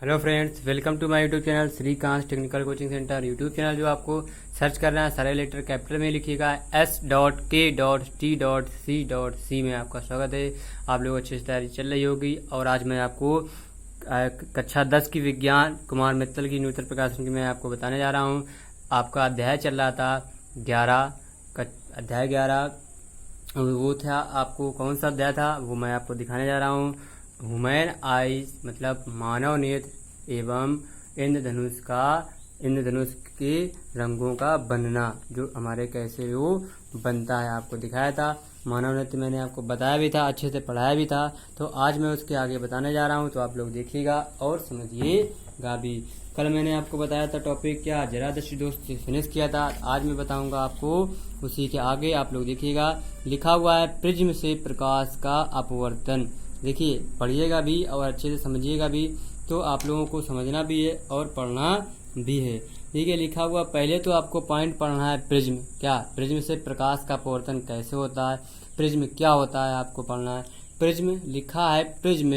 Hello friends, welcome to my YouTube channel Shrikant technical coaching centre. YouTube channel जो आपको search करना है सारे लेटर कैपिटल में लिखिएगा S.K.C.C में आपका स्वागत है। आप लोग अच्छी से तैयारी चल रही होगी और आज मैं आपको कक्षा 10 की विज्ञान कुमार मित्तल की नूतन प्रकाशन की मैं आपको बताने जा रहा हूँ। आपका अध्याय चल रहा था 11, अध्याय 11 वो था। आपको कौन सा अध्याय था वो मैं आपको दिखाने जा रहा हूँ। ह्यूमन आइज मतलब मानव नेत्र एवं इंद्रधनुष के रंगों का बनना, जो हमारे कैसे वो बनता है आपको दिखाया था। मानव नेत्र मैंने आपको बताया भी था, अच्छे से पढ़ाया भी था, तो आज मैं उसके आगे बताने जा रहा हूँ, तो आप लोग देखिएगा और समझिएगा भी। कल मैंने आपको बताया था टॉपिक क्या जरादृष्टि दोष से फिनिश किया था। आज मैं बताऊंगा आपको उसी के आगे, आप लोग देखिएगा। लिखा हुआ है प्रिज्म से प्रकाश का अपवर्तन। देखिए पढ़िएगा भी और अच्छे से समझिएगा भी, तो आप लोगों को समझना भी है और पढ़ना भी है। ठीक है, लिखा हुआ पहले तो आपको पॉइंट पढ़ना है प्रिज्म क्या, प्रिज्म से प्रकाश का अपवर्तन कैसे होता है, प्रिज्म क्या होता है आपको पढ़ना है। प्रिज्म लिखा है, प्रिज्म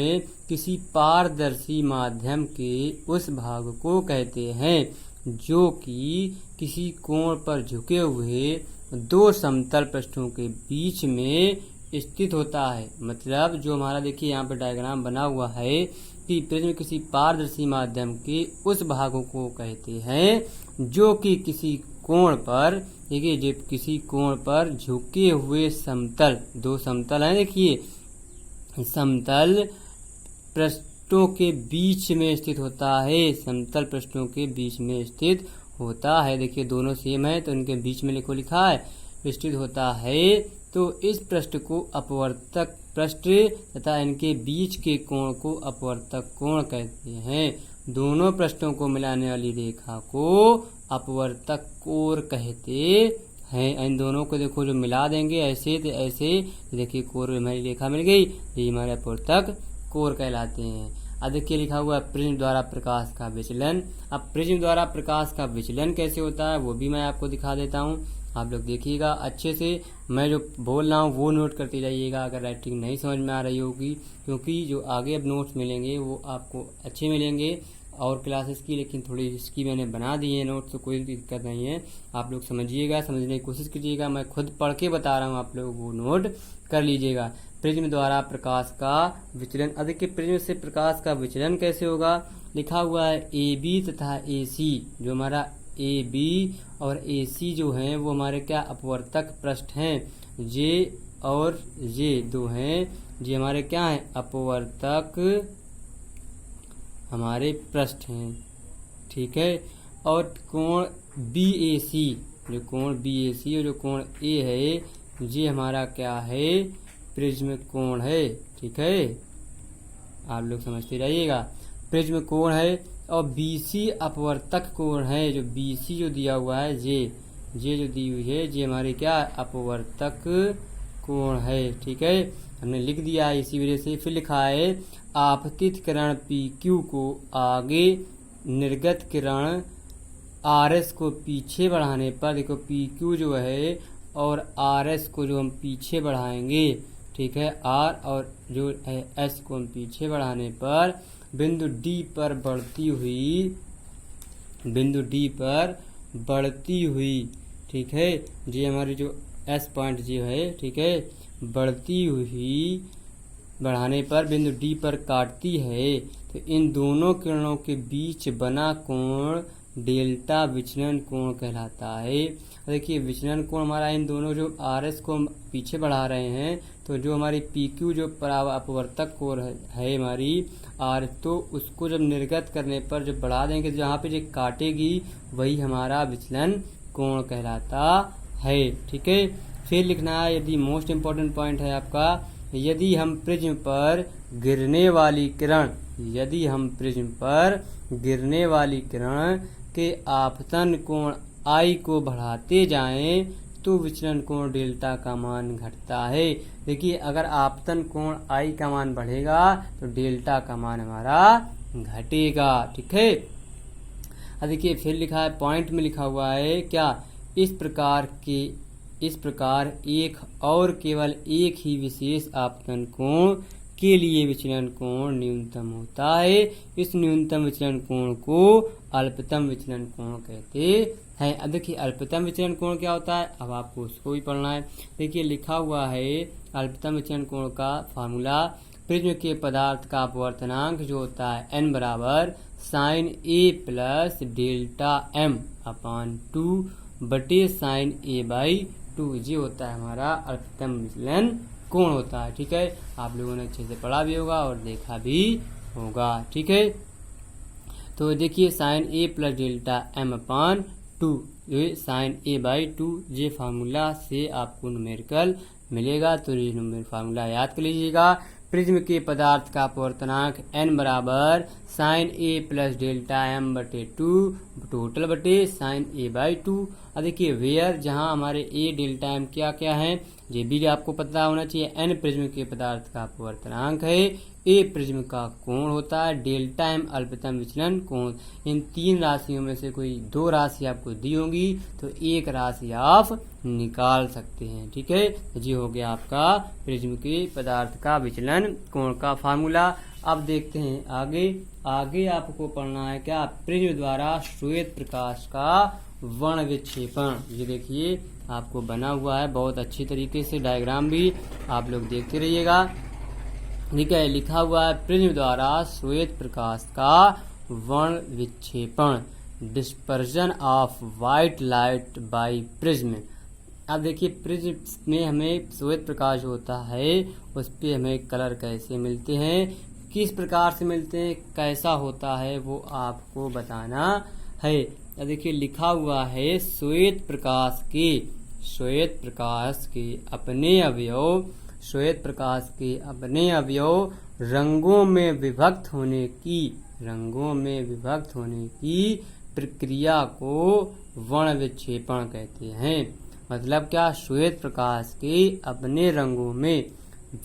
किसी पारदर्शी माध्यम के उस भाग को कहते हैं जो कि किसी कोण पर झुके हुए दो समतल पृष्ठों के बीच में स्थित होता है। मतलब जो हमारा देखिए यहाँ पे डायग्राम बना हुआ है कि प्रिज्म किसी पारदर्शी माध्यम के उस भागों को कहते हैं जो कि किसी कोण पर, देखिए जो किसी कोण पर झुके हुए समतल, दो समतल हैं देखिए, समतल पृष्ठों के बीच में स्थित होता है। समतल पृष्ठों के बीच में स्थित होता है। देखिए दोनों सेम है तो इनके बीच में लिखा है स्थित होता है। तो इस पृष्ठ को अपवर्तक पृष्ठ तथा इनके बीच के कोण को अपवर्तक कोण कहते हैं। दोनों पृष्ठों को मिलाने वाली रेखा को अपवर्तक कोण कहते हैं। इन दोनों को देखो जो मिला देंगे ऐसे तो ऐसे, देखिए कोण हमारी रेखा मिल गई, ये हमारे अपवर्तक कोण कहलाते हैं। अब देखिए लिखा हुआ है प्रिज्म द्वारा प्रकाश का विचलन। अब प्रिज्म द्वारा प्रकाश का विचलन कैसे होता है वो भी मैं आपको दिखा देता हूँ। आप लोग देखिएगा अच्छे से, मैं जो बोल रहा हूँ वो नोट करते जाइएगा अगर राइटिंग नहीं समझ में आ रही होगी, क्योंकि जो आगे अब नोट्स मिलेंगे वो आपको अच्छे मिलेंगे और क्लासेस की, लेकिन थोड़ी इसकी मैंने बना दी है नोट्स, तो कोई दिक्कत नहीं है। आप लोग समझिएगा, समझने की कोशिश कीजिएगा। मैं खुद पढ़ के बता रहा हूँ, आप लोग वो नोट कर लीजिएगा। प्रिज्म द्वारा प्रकाश का विचलन। अब देखिए प्रिज्म से प्रकाश का विचलन कैसे होगा। लिखा हुआ है AB तथा AC, जो हमारा AB और AC जो हैं वो हमारे क्या अपवर्तक पृष्ठ हैं। जे और जे दो हैं, जे हमारे क्या हैं अपवर्तक हमारे पृष्ठ हैं। ठीक है, और कोण BAC, जो कोण BAC और जो कोण A है, ये हमारा क्या है प्रिज्म कोण है। ठीक है, आप लोग समझते रहिएगा। प्रिज्म कोण है और BC अपवर्तक कोण है। जो BC जो दिया हुआ है, जे जो दी हुई है, ये हमारी क्या अपवर्तक कोण है। ठीक है, हमने लिख दिया है इसी वजह से। फिर लिखा है आपतित किरण PQ को आगे, निर्गत किरण RS को पीछे बढ़ाने पर, देखो PQ जो है और RS को जो हम पीछे बढ़ाएंगे, ठीक है, R और जो है S को हम पीछे बढ़ाने पर बिंदु D पर बढ़ती हुई, ठीक है, ये हमारी जो S पॉइंट जो है, ठीक है, बढ़ती हुई बढ़ाने पर बिंदु D पर काटती है, तो इन दोनों किरणों के बीच बना कोण डेल्टा विचलन कोण कहलाता है। देखिए विचलन कोण हमारा इन दोनों जो RS को हम पीछे बढ़ा रहे हैं, तो जो हमारी PQ जो अपवर्तक कोण है हमारी R, तो उसको जब निर्गत करने पर जब बढ़ा देंगे, जहाँ पे जो काटेगी वही हमारा विचलन कोण कहलाता है। ठीक है, फिर लिखना है, यदि मोस्ट इम्पोर्टेंट पॉइंट है आपका, यदि हम प्रिज्म पर गिरने वाली किरण के आपतन कोण I को बढ़ाते जाएं तो विचलन कोण डेल्टा का मान घटता है। देखिए अगर आपतन कोण I का मान बढ़ेगा तो डेल्टा का मान हमारा घटेगा। ठीक है, अब देखिए फिर लिखा है, पॉइंट में लिखा हुआ है क्या, इस प्रकार एक और केवल एक ही विशेष आपतन कोण के लिए विचलन कोण न्यूनतम होता है। इस न्यूनतम विचलन कोण को अल्पतम विचलन कोण कहते हैं। अब देखिए अल्पतम विचलन कोण क्या होता है, अब आपको उसको भी पढ़ना है। देखिए लिखा हुआ है अल्पतम विचलन कोण का फार्मूला, प्रिज्म के पदार्थ का अपवर्तनांक जो होता है n बराबर साइन ए प्लस डेल्टा m अपान 2 बटे साइन ए बाई 2, ये होता है हमारा अल्पतम विचलन कोण होता है। ठीक है, आप लोगों ने अच्छे से पढ़ा भी होगा और देखा भी होगा। ठीक है, तो देखिए साइन ए प्लस डेल्टा m अपान 2, ये साइन ए बाई 2, ये फार्मूला से आपको न्यूमेरिकल मिलेगा। तो ये फार्मूला याद कर लीजिएगा। प्रिज्म के पदार्थ का अपवर्तनांक n बराबर साइन ए प्लस डेल्टा m बटे 2 टोटल बटे साइन ए बाई 2। अब देखिए वेयर, जहां हमारे ए डेल्टा m क्या क्या है ये भी आपको पता होना चाहिए। n प्रिज्म के पदार्थ का अपवर्तनांक है, ए प्रिज्म का कोण होता है, डेल्टा m अल्पतम विचलन कोण। इन तीन राशियों में से कोई दो राशि आपको दी होंगी तो एक राशि आप निकाल सकते हैं। ठीक है, ये हो गया आपका प्रिज्म के पदार्थ का विचलन कोण का फार्मूला। अब देखते हैं आगे आपको पढ़ना है क्या, प्रिज्म द्वारा श्वेत प्रकाश का वर्ण विक्षेपण। ये देखिए आपको बना हुआ है बहुत अच्छी तरीके से, डायग्राम भी आप लोग देखते रहिएगा। ठीक है, लिखा हुआ है प्रिज्म द्वारा श्वेत प्रकाश का वर्ण विक्षेपण, dispersion of white light by prism. अब देखिए प्रिज्म में हमें श्वेत प्रकाश होता है उस पे हमें कलर कैसे मिलते हैं, किस प्रकार से मिलते हैं, कैसा होता है, वो आपको बताना है। अब देखिए लिखा हुआ है श्वेत प्रकाश के अपने अवयव रंगों में विभक्त होने की प्रक्रिया को वर्ण विक्षेपण कहते हैं। मतलब क्या, श्वेत प्रकाश के अपने रंगों में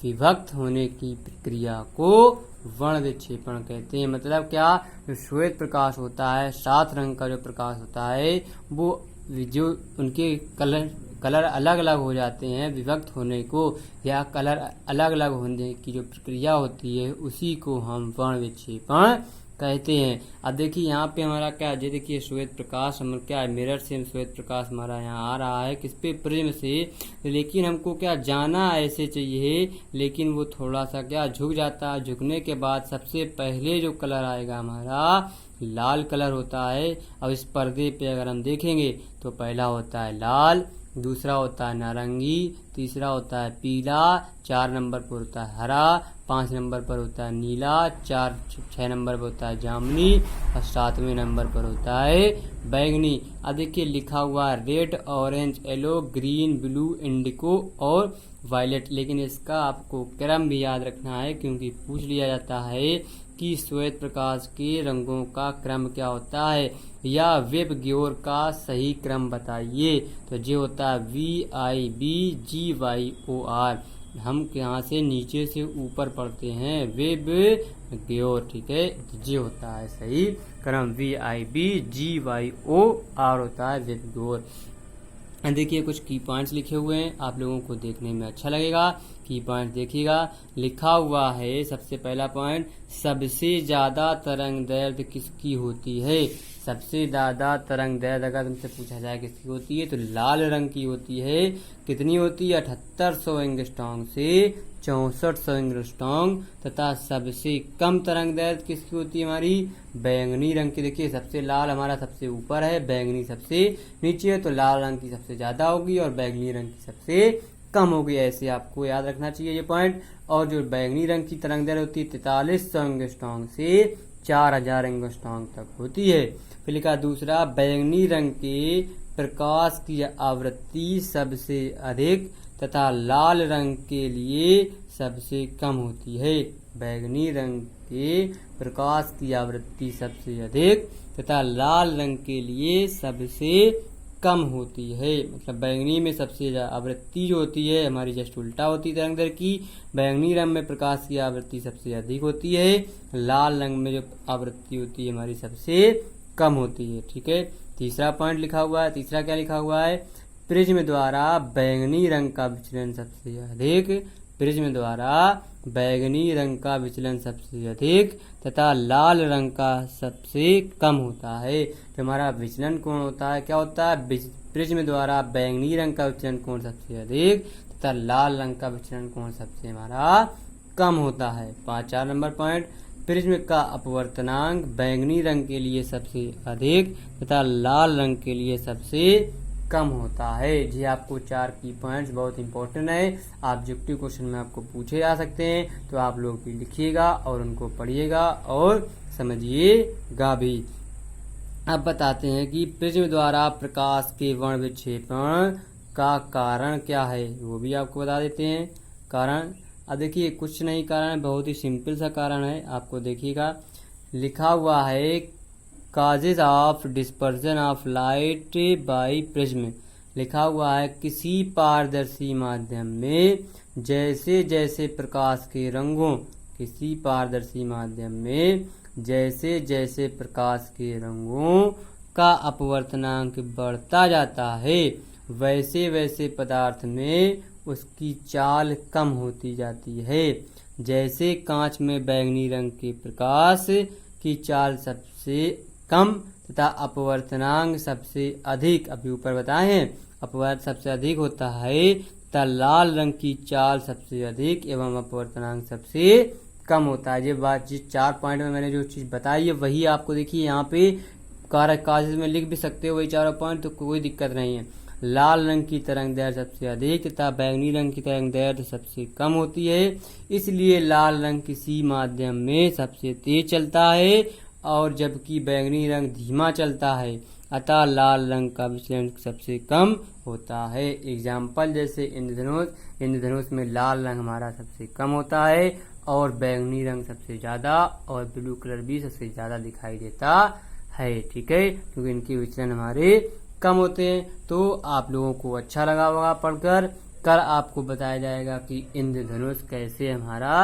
विभक्त होने की प्रक्रिया को वर्ण विक्षेपण कहते हैं। मतलब क्या, जो श्वेत प्रकाश होता है, 7 रंग का जो प्रकाश होता है, वो जो उनके कलर अलग अलग हो जाते हैं विभक्त होने को, या कलर अलग अलग होने की जो प्रक्रिया होती है उसी को हम वर्ण विक्षेपण कहते हैं। अब देखिए यहाँ पे हमारा क्या, ये देखिए श्वेत प्रकाश हम क्या है, मिरर से श्वेत प्रकाश हमारा यहाँ आ रहा है, किस पे, प्रिज्म से। लेकिन हमको क्या जाना ऐसे चाहिए, लेकिन वो थोड़ा सा क्या झुक जाता है। झुकने के बाद सबसे पहले जो कलर आएगा हमारा लाल कलर होता है। अब इस पर्दे पे अगर हम देखेंगे तो पहला होता है लाल, दूसरा होता है नारंगी, तीसरा होता है पीला, 4 नंबर पर होता है हरा, 5 नंबर पर होता है नीला, 6 नंबर पर होता है जामुनी और 7वें नंबर पर होता है बैंगनी। अब देखिए लिखा हुआ है red, orange, yellow, green, blue, indigo और वायलेट। लेकिन इसका आपको क्रम भी याद रखना है, क्योंकि पूछ लिया जाता है कि श्वेत प्रकाश के रंगों का क्रम क्या होता है, या वेब ग्योर का सही क्रम बताइए। तो जो होता है VIBGYOR, हम यहाँ से नीचे से ऊपर पढ़ते हैं वेब ग्योर। ठीक है, ये होता है सही क्रम, VIBGYOR होता है वेब ग्योर। देखिए कुछ की पॉइंट्स लिखे हुए हैं, आप लोगों को देखने में अच्छा लगेगा। की पॉइंट देखिएगा, लिखा हुआ है सबसे पहला पॉइंट, सबसे ज्यादा तरंग दैर्घ्य किसकी होती है। सबसे ज्यादा तरंग दैर्घ्य अगर तुमसे पूछा जाए किसकी होती है तो लाल रंग की होती है। कितनी होती है, 7800 एंगस्ट्रॉन्ग से 6400 एंगस्ट्रॉन्ग। तथा सबसे कम तरंग दैर्घ्य किसकी होती है, हमारी बैंगनी रंग की। देखिए सबसे लाल हमारा सबसे ऊपर है, बैंगनी सबसे नीचे है, तो लाल रंग की सबसे ज्यादा होगी और बैंगनी रंग की सबसे कम होगी। ऐसे आपको याद रखना चाहिए ये पॉइंट। और जो बैंगनी रंग की तरंग दैर्घ्य होती है 4300 एंगस्ट्रॉन्ग से 4000 एंगस्ट्रॉन्ग तक होती है। फिर लिखा दूसरा, बैंगनी रंग के प्रकाश की आवृत्ति सबसे अधिक तथा लाल रंग के लिए सबसे कम होती है। बैंगनी रंग के प्रकाश की आवृत्ति सबसे अधिक तथा लाल रंग के लिए सबसे कम होती है। मतलब बैंगनी में सबसे आवृत्ति जो होती है हमारी जस्ट उल्टा होती है तरंग दैर्घ्य की। बैंगनी रंग में प्रकाश की आवृत्ति सबसे अधिक होती है, लाल रंग में जो आवृत्ति होती है हमारी सबसे कम होती है। ठीक है, तीसरा पॉइंट लिखा हुआ है, तीसरा क्या लिखा हुआ है, प्रिज्म द्वारा बैंगनी रंग का विचलन सबसे अधिक। प्रिज्म द्वारा बैंगनी रंग का विचलन सबसे अधिक तथा लाल रंग का सबसे कम होता है। तो हमारा विचलन कोण होता है, क्या होता है, प्रिज्म द्वारा बैंगनी रंग का विचलन कोण सबसे अधिक तथा लाल रंग का विचलन कोण सबसे हमारा कम होता है। 4 नंबर पॉइंट, प्रिज्म का अपवर्तनांक बैंगनी रंग के लिए सबसे अधिक तथा लाल रंग के लिए सबसे कम होता है। जी आपको 4 की पॉइंट्स बहुत इंपॉर्टेंट है, ऑब्जेक्टिव क्वेश्चन में आपको पूछे जा सकते हैं, तो आप लोग भी लिखिएगा और उनको पढ़िएगा और समझिएगा भी। अब बताते हैं कि प्रिज्म द्वारा प्रकाश के वर्ण विक्षेपण का कारण क्या है, वो भी आपको बता देते हैं। कारण, अब देखिए कुछ नहीं कारण है, बहुत ही सिंपल सा कारण है, आपको देखिएगा लिखा हुआ है causes of dispersion of light by prism. लिखा हुआ है किसी पारदर्शी माध्यम में जैसे जैसे प्रकाश के रंगों, किसी पारदर्शी माध्यम में जैसे जैसे प्रकाश के रंगों का अपवर्तनांक बढ़ता जाता है वैसे वैसे पदार्थ में उसकी चाल कम होती जाती है। जैसे कांच में बैंगनी रंग के प्रकाश की चाल सबसे कम तथा अपवर्तनांक सबसे अधिक, अभी ऊपर बताए हैं, अपवर्त सबसे अधिक होता है तथा लाल रंग की चाल सबसे अधिक एवं अपवर्तनांक सबसे कम होता है। ये बात जिस 4 पॉइंट में मैंने जो चीज़ बताई है वही आपको देखिए यहाँ पे कागज में लिख भी सकते हो वही 4 पॉइंट, तो कोई दिक्कत नहीं है। लाल रंग की तरंग दैर्ध्य सबसे अधिक तथा बैंगनी रंग की तरंग दैर्ध्य सबसे कम होती है, इसलिए लाल रंग किसी माध्यम में सबसे तेज चलता है और जबकि बैंगनी रंग धीमा चलता है, अतः लाल रंग का विचलन सबसे कम होता है। एग्जाम्पल जैसे इंद्रधनुष, इंद्रधनुष में लाल रंग हमारा सबसे कम होता है और बैंगनी रंग सबसे ज़्यादा और ब्लू कलर भी सबसे ज़्यादा दिखाई देता है, ठीक है, क्योंकि इनके विचलन हमारे कम होते हैं। तो आप लोगों को अच्छा लगा होगा पढ़कर। कल आपको बताया जाएगा कि इंद्रधनुष कैसे हमारा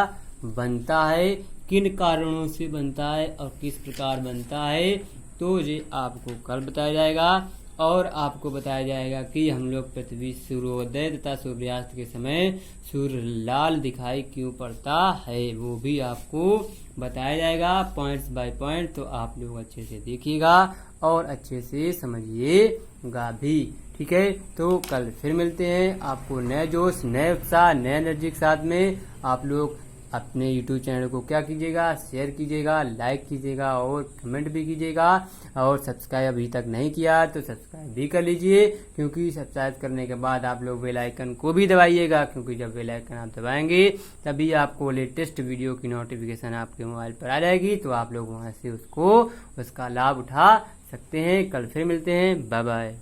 बनता है, किन कारणों से बनता है और किस प्रकार बनता है, तो ये आपको कल बताया जाएगा। और आपको बताया जाएगा कि हम लोग पृथ्वी सूर्योदय तथा सूर्यास्त के समय सूर्य लाल दिखाई क्यों पड़ता है, वो भी आपको बताया जाएगा पॉइंट्स बाय पॉइंट। तो आप लोग अच्छे से देखिएगा और अच्छे से समझिएगा भी, ठीक है। तो कल फिर मिलते हैं, आपको नए जोश, नए उत्साह, नए एनर्जी के साथ में आप लोग अपने YouTube चैनल को क्या कीजिएगा, शेयर कीजिएगा, लाइक कीजिएगा और कमेंट भी कीजिएगा। और सब्सक्राइब अभी तक नहीं किया तो सब्सक्राइब भी कर लीजिए, क्योंकि सब्सक्राइब करने के बाद आप लोग बेल आइकन को भी दबाइएगा, क्योंकि जब बेल आइकन आप दबाएंगे तभी आपको लेटेस्ट वीडियो की नोटिफिकेशन आपके मोबाइल पर आ जाएगी, तो आप लोग वहां से उसका लाभ उठा सकते हैं। कल फिर मिलते हैं, बाय बाय।